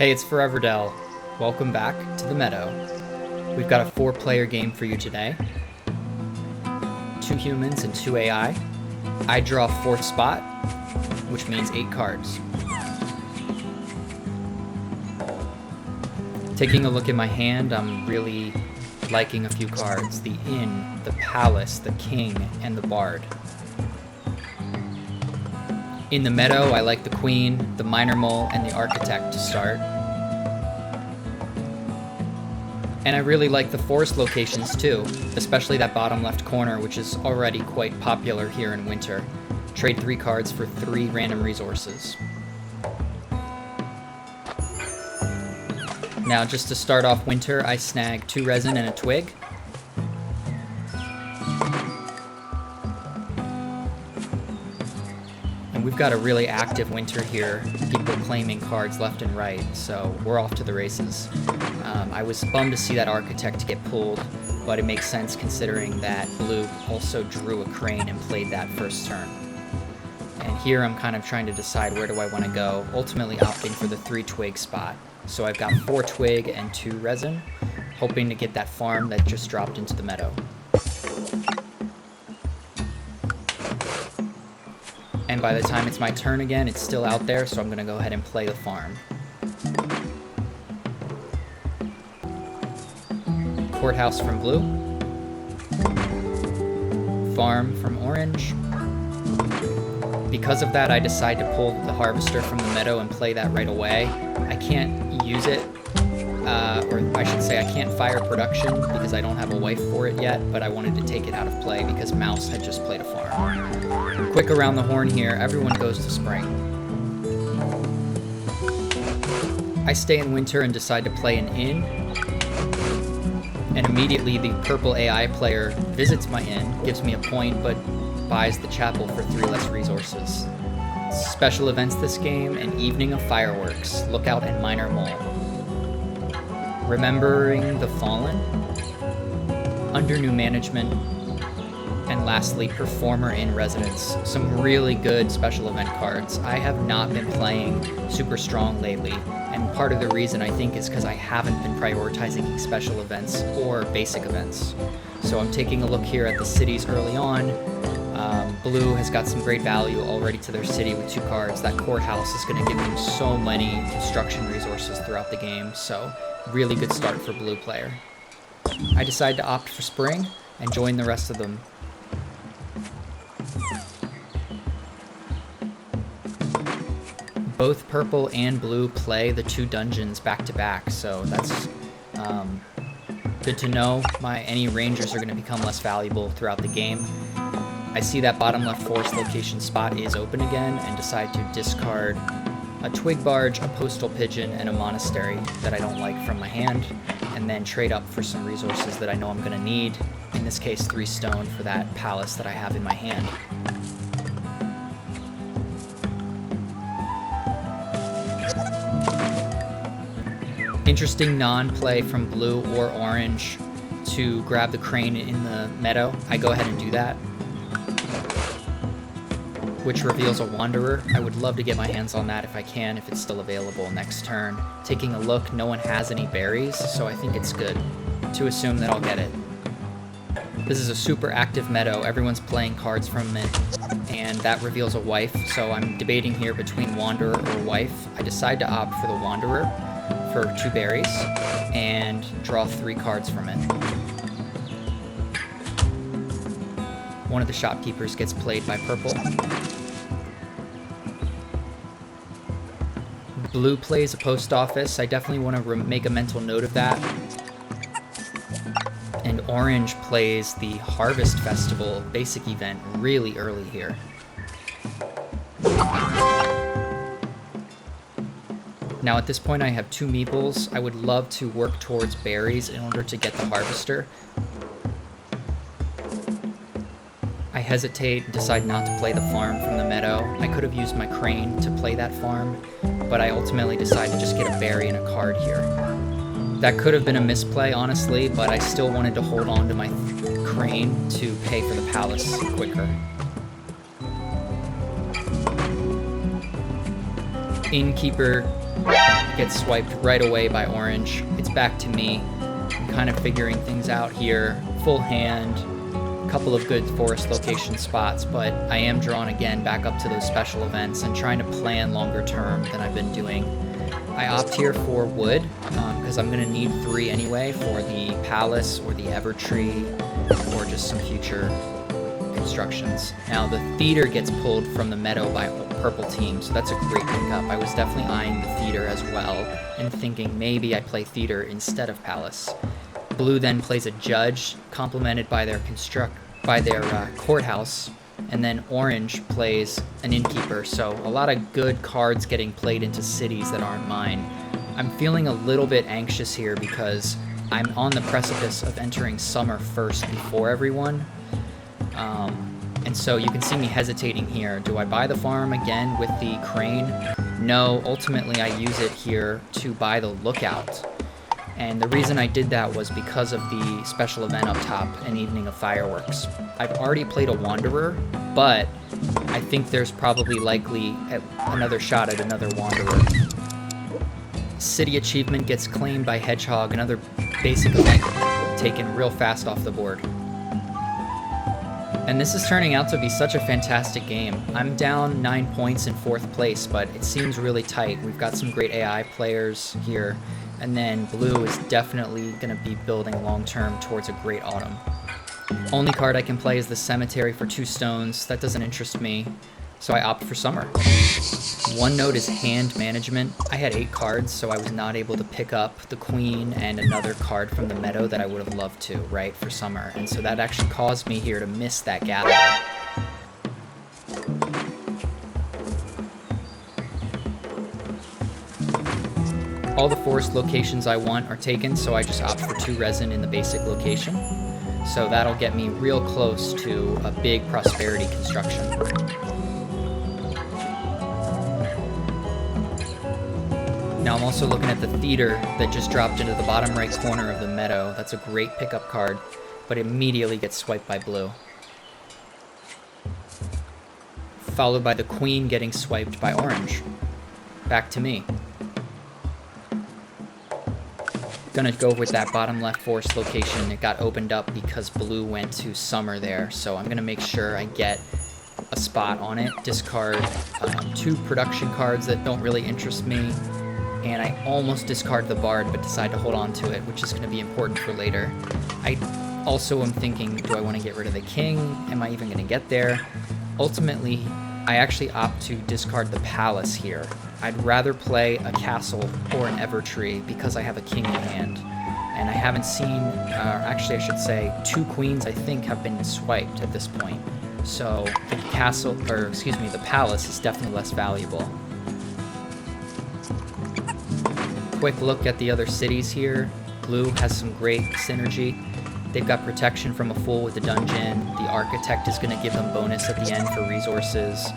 Hey, it's Everdell. Welcome back to the Meadow. We've got a 4-player game for you today. 2 humans and 2 AI. I draw 4th spot, which means 8 cards. Taking a look at my hand, I'm really liking a few cards. The Inn, the Palace, the King, and the Bard. In the Meadow, I like the Queen, the Minor Mole, and the Architect to start. And I really like the forest locations too, especially that bottom left corner, which is already quite popular here in winter. Trade 3 cards for 3 random resources. Now, just to start off winter, I snag 2 resin and a twig. And we've got a really active winter here, people claiming cards left and right, so we're off to the races. I was bummed to see that Architect get pulled, but it makes sense considering that Blue also drew a crane and played that first turn. And here I'm kind of trying to decide where do I want to go, ultimately opting for the 3 twig spot. So I've got 4 twig and 2 resin, hoping to get that farm that just dropped into the meadow. And by the time it's my turn again, it's still out there, so I'm going to go ahead and play the farm. Courthouse from blue. Farm from orange. Because of that, I decide to pull the harvester from the meadow and play that right away. I can't use it, or I should say I can't fire production because I don't have a wife for it yet, but I wanted to take it out of play because Mouse had just played a farm. Quick around the horn here, everyone goes to spring. I stay in winter and decide to play an inn, and immediately the purple AI player visits my inn, gives me a point, but buys the chapel for 3 less resources. Special events this game, an evening of fireworks, Lookout and Minor Mole. Remembering the Fallen, under new management, and lastly, Performer in Residence. Some really good special event cards. I have not been playing super strong lately, and part of the reason I think is because I haven't been prioritizing special events or basic events. So I'm taking a look here at the cities early on. Blue has got some great value already to their city with 2 cards. That courthouse is going to give them so many construction resources throughout the game, so really good start for blue player. I decide to opt for spring and join the rest of them. Both purple and blue play the 2 dungeons back to back, so that's good to know. Any rangers are going to become less valuable throughout the game. I see that bottom left forest location spot is open again and decide to discard a twig barge, a postal pigeon, and a monastery that I don't like from my hand, and then trade up for some resources that I know I'm going to need, in this case 3 stone for that palace that I have in my hand. Interesting non-play from blue or orange to grab the crane in the meadow. I go ahead and do that, which reveals a wanderer. I would love to get my hands on that if I can, if it's still available next turn. Taking a look, no one has any berries, so I think it's good to assume that I'll get it. This is a super active meadow. Everyone's playing cards from it, and that reveals a wife, so I'm debating here between wanderer or wife. I decide to opt for the wanderer for 2 berries and draw 3 cards from it. One of the shopkeepers gets played by purple. Blue plays a post office. I definitely want to make a mental note of that. And orange plays the Harvest Festival basic event really early here. Now at this point I have 2 meeples. I would love to work towards berries in order to get the harvester. I hesitate and decide not to play the farm from the meadow. I could have used my crane to play that farm, but I ultimately decide to just get a berry and a card here. That could have been a misplay, honestly, but I still wanted to hold on to my crane to pay for the palace quicker. Innkeeper gets swiped right away by orange. It's back to me. I'm kind of figuring things out here. Full hand, a couple of good forest location spots, but I am drawn again back up to those special events and trying to plan longer term than I've been doing. I opt here for wood, because I'm going to need 3 anyway for the palace or the Evertree or just some future constructions. Now the theater gets pulled from the meadow by purple team, so that's a great pickup. I was definitely eyeing the theater as well and thinking maybe I play theater instead of palace. Blue then plays a judge, complemented by their courthouse, and then orange plays an innkeeper, so a lot of good cards getting played into cities that aren't mine. I'm feeling a little bit anxious here because I'm on the precipice of entering summer first before everyone. And so you can see me hesitating here. Do I buy the farm again with the crane? No, ultimately I use it here to buy the lookout. And the reason I did that was because of the special event up top, an evening of fireworks. I've already played a Wanderer, but I think there's probably likely another shot at another Wanderer. City achievement gets claimed by Hedgehog, another basic event taken real fast off the board. And this is turning out to be such a fantastic game. I'm down 9 points in 4th place, but it seems really tight. We've got some great AI players here, and then blue is definitely going to be building long-term towards a great autumn. Only card I can play is the Cemetery for 2 stones. That doesn't interest me, so I opt for summer. One note is hand management. I had 8 cards, so I was not able to pick up the queen and another card from the meadow that I would have loved to, right, for summer. And so that actually caused me here to miss that gather. All the forest locations I want are taken, so I just opt for 2 resin in the basic location. So that'll get me real close to a big prosperity construction. Now I'm also looking at the theater that just dropped into the bottom right corner of the meadow. That's a great pickup card, but immediately gets swiped by blue. Followed by the queen getting swiped by orange. Back to me. Gonna go with that bottom left forest location. It got opened up because blue went to summer there, so I'm gonna make sure I get a spot on it. Discard 2 production cards that don't really interest me, and I almost discard the bard but decide to hold on to it, which is gonna be important for later. I also am thinking, do I want to get rid of the king? Am I even gonna get there? Ultimately, I actually opt to discard the palace here. I'd rather play a castle or an Evertree because I have a king in hand. And I haven't seen, actually I should say, 2 queens I think have been swiped at this point. So the castle, or excuse me, the palace is definitely less valuable. Quick look at the other cities here. Blue has some great synergy. They've got protection from a fool with the dungeon. The architect is going to give them bonus at the end for resources.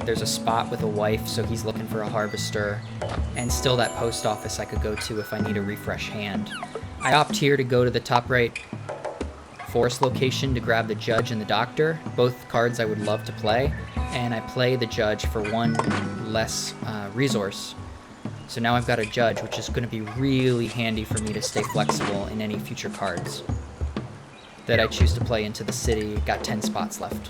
There's a spot with a wife, so he's looking for a harvester. And still that post office I could go to if I need a refresh hand. I opt here to go to the top right forest location to grab the judge and the doctor. Both cards I would love to play. And I play the judge for 1 less resource. So now I've got a judge, which is going to be really handy for me to stay flexible in any future cards that I choose to play into the city. Got 10 spots left.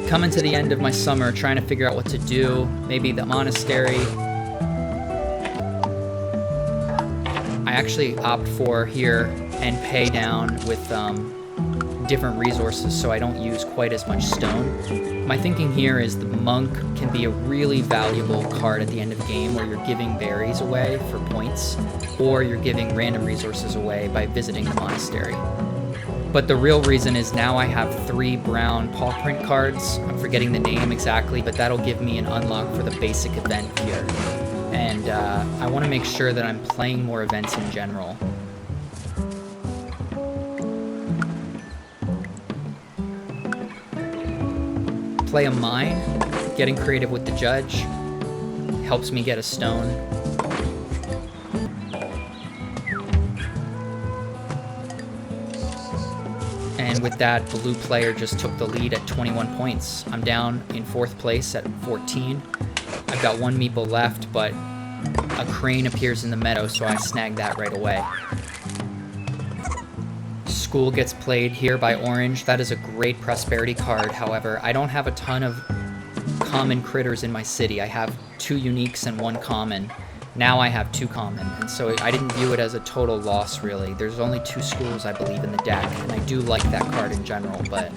Coming to the end of my summer, trying to figure out what to do. Maybe the monastery. I actually opt for here and pay down with different resources so I don't use quite as much stone. My thinking here is the monk can be a really valuable card at the end of the game where you're giving berries away for points, or you're giving random resources away by visiting the monastery. But the real reason is now I have 3 brown paw print cards. I'm forgetting the name exactly, but that'll give me an unlock for the basic event here. And I want to make sure that I'm playing more events in general. Play a mine. Getting creative with the judge helps me get a stone. And And with that, blue player just took the lead at 21 points. I'm down in 4th place at 14. I've got 1 meeple left, but a crane appears in the meadow, so I snag that right away. School gets played here by orange. That is a great prosperity card. However, I don't have a ton of common critters in my city. I have 2 uniques and 1 common. Now I have 2 common, and so I didn't view it as a total loss, really. There's only 2 schools, I believe, in the deck, and I do like that card in general, but...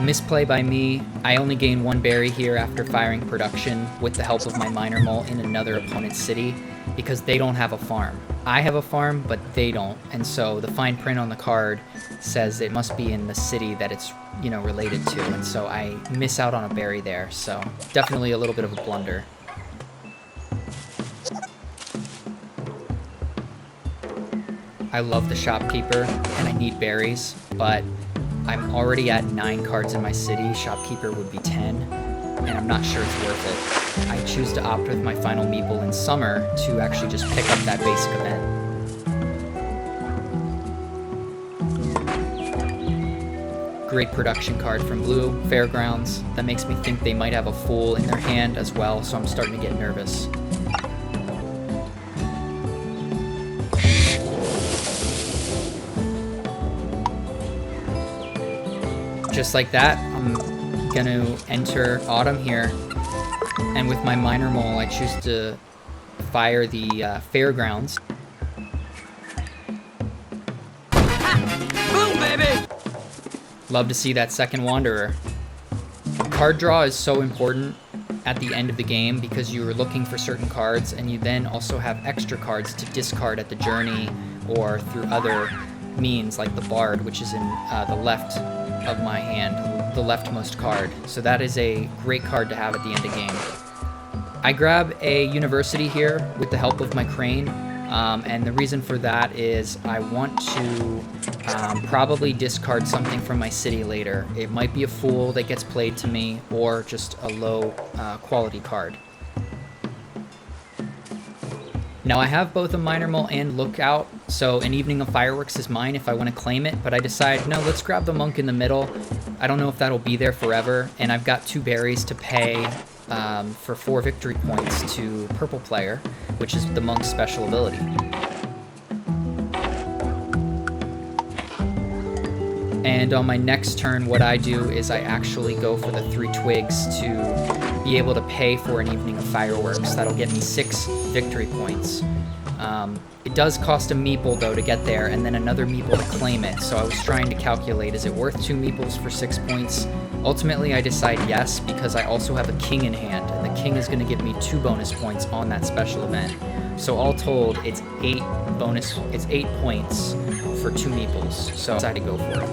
Misplay by me. I only gain 1 berry here after firing production with the help of my minor mole in another opponent's city, because they don't have a farm. I have a farm, but they don't, and so the fine print on the card says it must be in the city that it's, you know, related to, and so I miss out on a berry there, so definitely a little bit of a blunder. I love the shopkeeper, and I need berries, but I'm already at 9 cards in my city. Shopkeeper would be 10, and I'm not sure it's worth it. I choose to opt with my final meeple in summer to actually just pick up that basic event. Great production card from blue, Fairgrounds. That makes me think they might have a fool in their hand as well, so I'm starting to get nervous. Just like that, I'm gonna enter autumn here, and with my minor mole, I choose to fire the Fairgrounds. Boom, baby! Love to see that second Wanderer. Card draw is so important at the end of the game because you are looking for certain cards, and you then also have extra cards to discard at the journey or through other means, like the Bard, which is in the left of my hand, the leftmost card. So that is a great card to have at the end of game. I grab a university here with the help of my crane, and the reason for that is I want to probably discard something from my city later. It might be a fool that gets played to me, or just a low quality card. Now I have both a minor mole and lookout, so an evening of fireworks is mine if I want to claim it, but I decide, no, let's grab the monk in the middle. I don't know if that'll be there forever, and I've got 2 berries to pay for 4 victory points to purple player, which is the monk's special ability. And on my next turn, what I do is I actually go for the 3 twigs to be able to pay for an evening of fireworks. That'll get me 6 victory points. It does cost a meeple, though, to get there, and then another meeple to claim it. So I was trying to calculate, is it worth 2 meeples for 6 points? Ultimately, I decide yes, because I also have a king in hand, and the king is going to give me 2 bonus points on that special event. So all told, it's 8 points for 2 meeples. So I decided to go for it.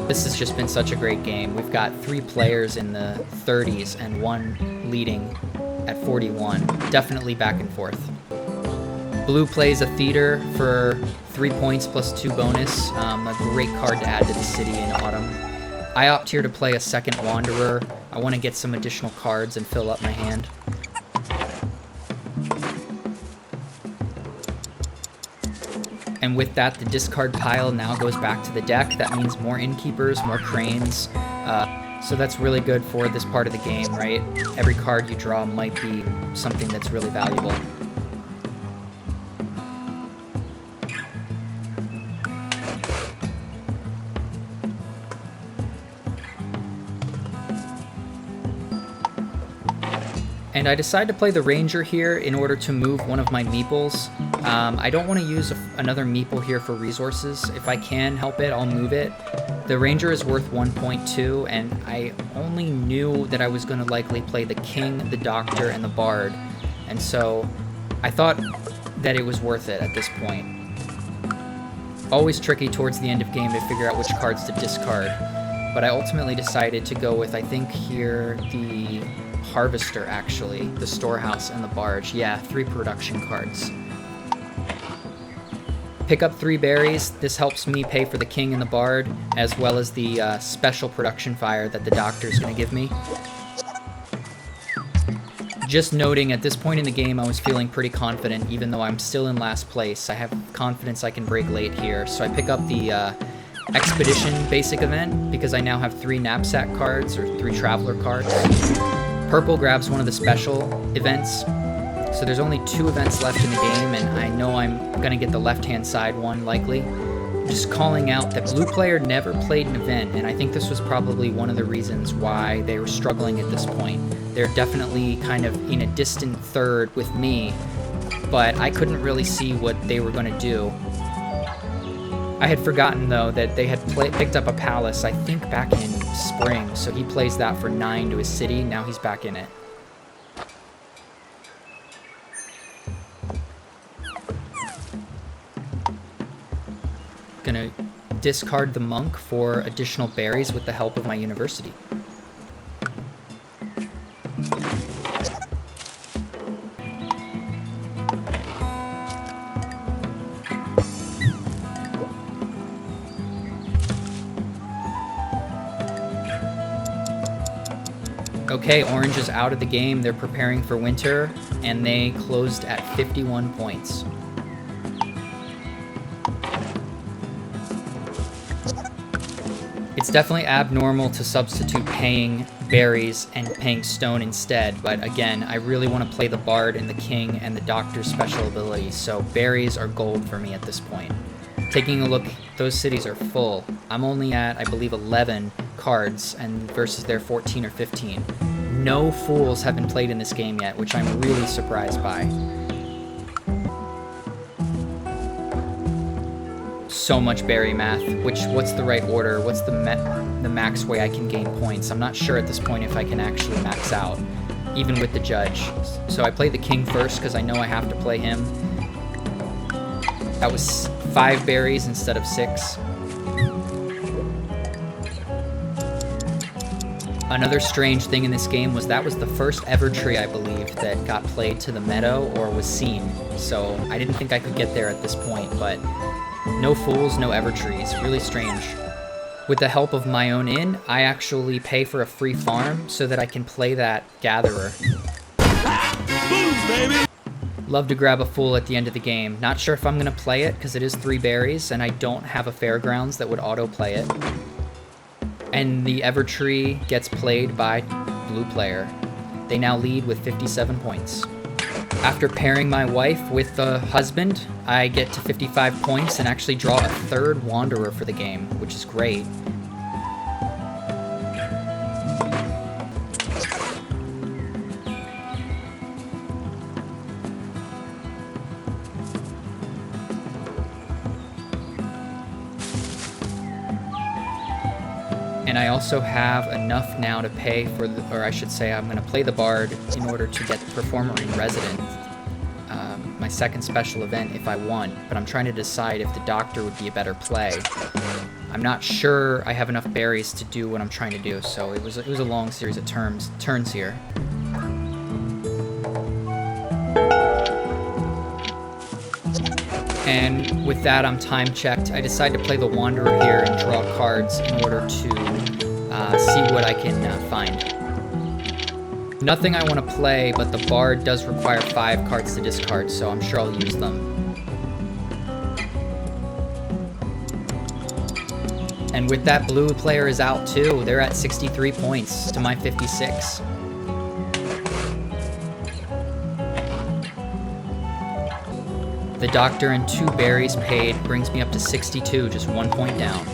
This has just been such a great game. We've got 3 players in the 30s and 1 leading at 41. Definitely back and forth. Blue plays a theater for 3 points plus 2 bonus. A great card to add to the city in autumn. I opt here to play a second Wanderer. I want to get some additional cards and fill up my hand. And with that, the discard pile now goes back to the deck. That means more innkeepers, more cranes. So that's really good for this part of the game, right? Every card you draw might be something that's really valuable. And I decide to play the Ranger here in order to move one of my meeples. I don't want to use another meeple here for resources. If I can help it, I'll move it. The Ranger is worth 1.2, and I only knew that I was going to likely play the King, the Doctor, and the Bard. And so I thought that it was worth it at this point. Always tricky towards the end of game to figure out which cards to discard. But I ultimately decided to go with, I think here, the Harvester, actually, the Storehouse, and the Barge. Yeah, 3 production cards. Pick up 3 berries. This helps me pay for the King and the Bard, as well as the special production fire that the Doctor is going to give me. Just noting, at this point in the game, I was feeling pretty confident, even though I'm still in last place. I have confidence I can break late here, so I pick up the Expedition basic event, because I now have 3 knapsack cards, or 3 traveler cards. Purple grabs one of the special events, so there's only 2 events left in the game, and I know I'm gonna get the left-hand side one, likely. Just calling out that blue player never played an event, and I think this was probably one of the reasons why they were struggling at this point. They're definitely kind of in a distant third with me, but I couldn't really see what they were going to do. I had forgotten, though, that they had picked up a palace, I think back in spring, so he plays that for 9 to his city. Now he's back in it. Gonna discard the monk for additional berries with the help of my university. Okay, orange is out of the game. They're preparing for winter, and they closed at 51 points. It's definitely abnormal to substitute paying berries and paying stone instead, but again, I really want to play the bard and the king and the doctor's special abilities, so berries are gold for me at this point. Taking a look, those cities are full. I'm only at, I believe, 11 cards, and versus their 14 or 15. No fools have been played in this game yet, which I'm really surprised by. So much berry math. What's the right order? What's the max way I can gain points? I'm not sure at this point if I can actually max out, even with the judge. So I played the king first because I know I have to play him. That was 5 berries instead of 6. Another strange thing in this game was that was the first Evertree, I believe, that got played to the meadow or was seen. So I didn't think I could get there at this point, but no fools, no Evertrees. Really strange. With the help of my own inn, I actually pay for a free farm so that I can play that gatherer. Boom, baby! Love to grab a fool at the end of the game. Not sure if I'm going to play it because it is 3 berries and I don't have a fairgrounds that would auto-play it. And the Evertree gets played by blue player. They now lead with 57 points. After pairing my wife with the husband, I get to 55 points and actually draw a 3rd Wanderer for the game, which is great. And I also have enough now to pay for the, or I should say I'm going to play the bard in order to get Performer in Resident, my 2nd special event if I want, but I'm trying to decide if the doctor would be a better play. I'm not sure I have enough berries to do what I'm trying to do, so it was a long series of turns here. And with that, I'm time checked. I decide to play the Wanderer here and draw cards in order to see what I can find. Nothing I want to play, but the Bard does require 5 cards to discard, so I'm sure I'll use them. And with that, blue player is out too. They're at 63 points to my 56. The doctor and 2 berries paid brings me up to 62, just 1 point down.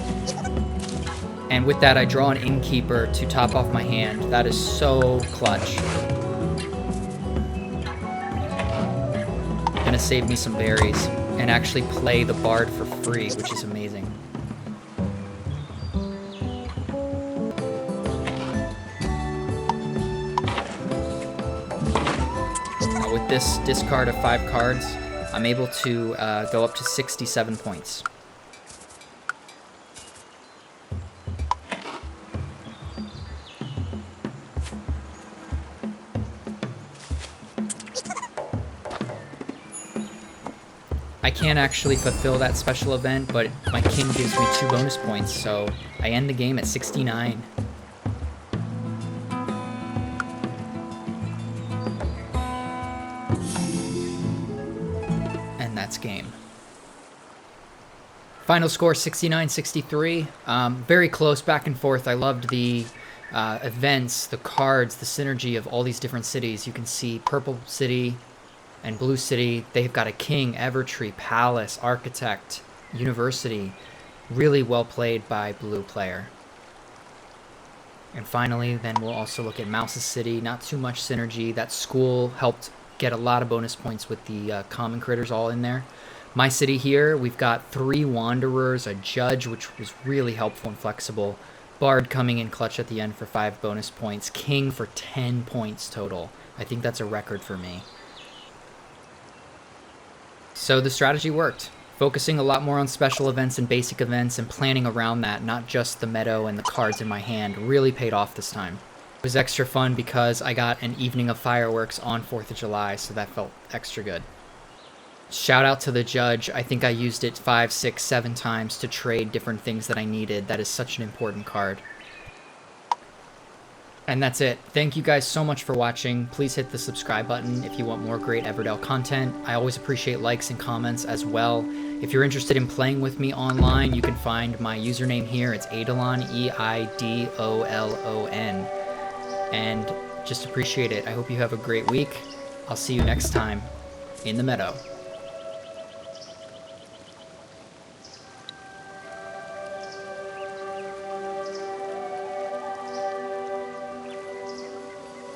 And with that, I draw an innkeeper to top off my hand. That is so clutch. Gonna save me some berries and actually play the bard for free, which is amazing. Now with this discard of 5 cards, I'm able to go up to 67 points. I can't actually fulfill that special event, but my king gives me 2 bonus points, so I end the game at 69. that's game. Final score 69-63. Very close, back and forth. I loved the events, the cards, the synergy of all these different cities. You can see Purple City and Blue City. They've got a king, Evertree, Palace, Architect, University. Really well played by Blue player. And finally, then we'll also look at Mouse's City. Not too much synergy. That school helped get a lot of bonus points with the common critters all in there. My city here, we've got 3 Wanderers, a Judge, which was really helpful and flexible. Bard coming in clutch at the end for 5 bonus points. King for 10 points total. I think that's a record for me. So the strategy worked. Focusing a lot more on special events and basic events and planning around that, not just the meadow and the cards in my hand, really paid off this time. It was extra fun because I got an evening of fireworks on 4th of July, so that felt extra good. Shout out to the Judge. I think I used it 5, 6, 7 times to trade different things that I needed. That is such an important card. And that's it. Thank you guys so much for watching. Please hit the subscribe button if you want more great Everdell content. I always appreciate likes and comments as well. If you're interested in playing with me online, you can find my username here. It's Eidolon, E-I-D-O-L-O-N. And just appreciate it. I hope you have a great week. I'll see you next time in the meadow.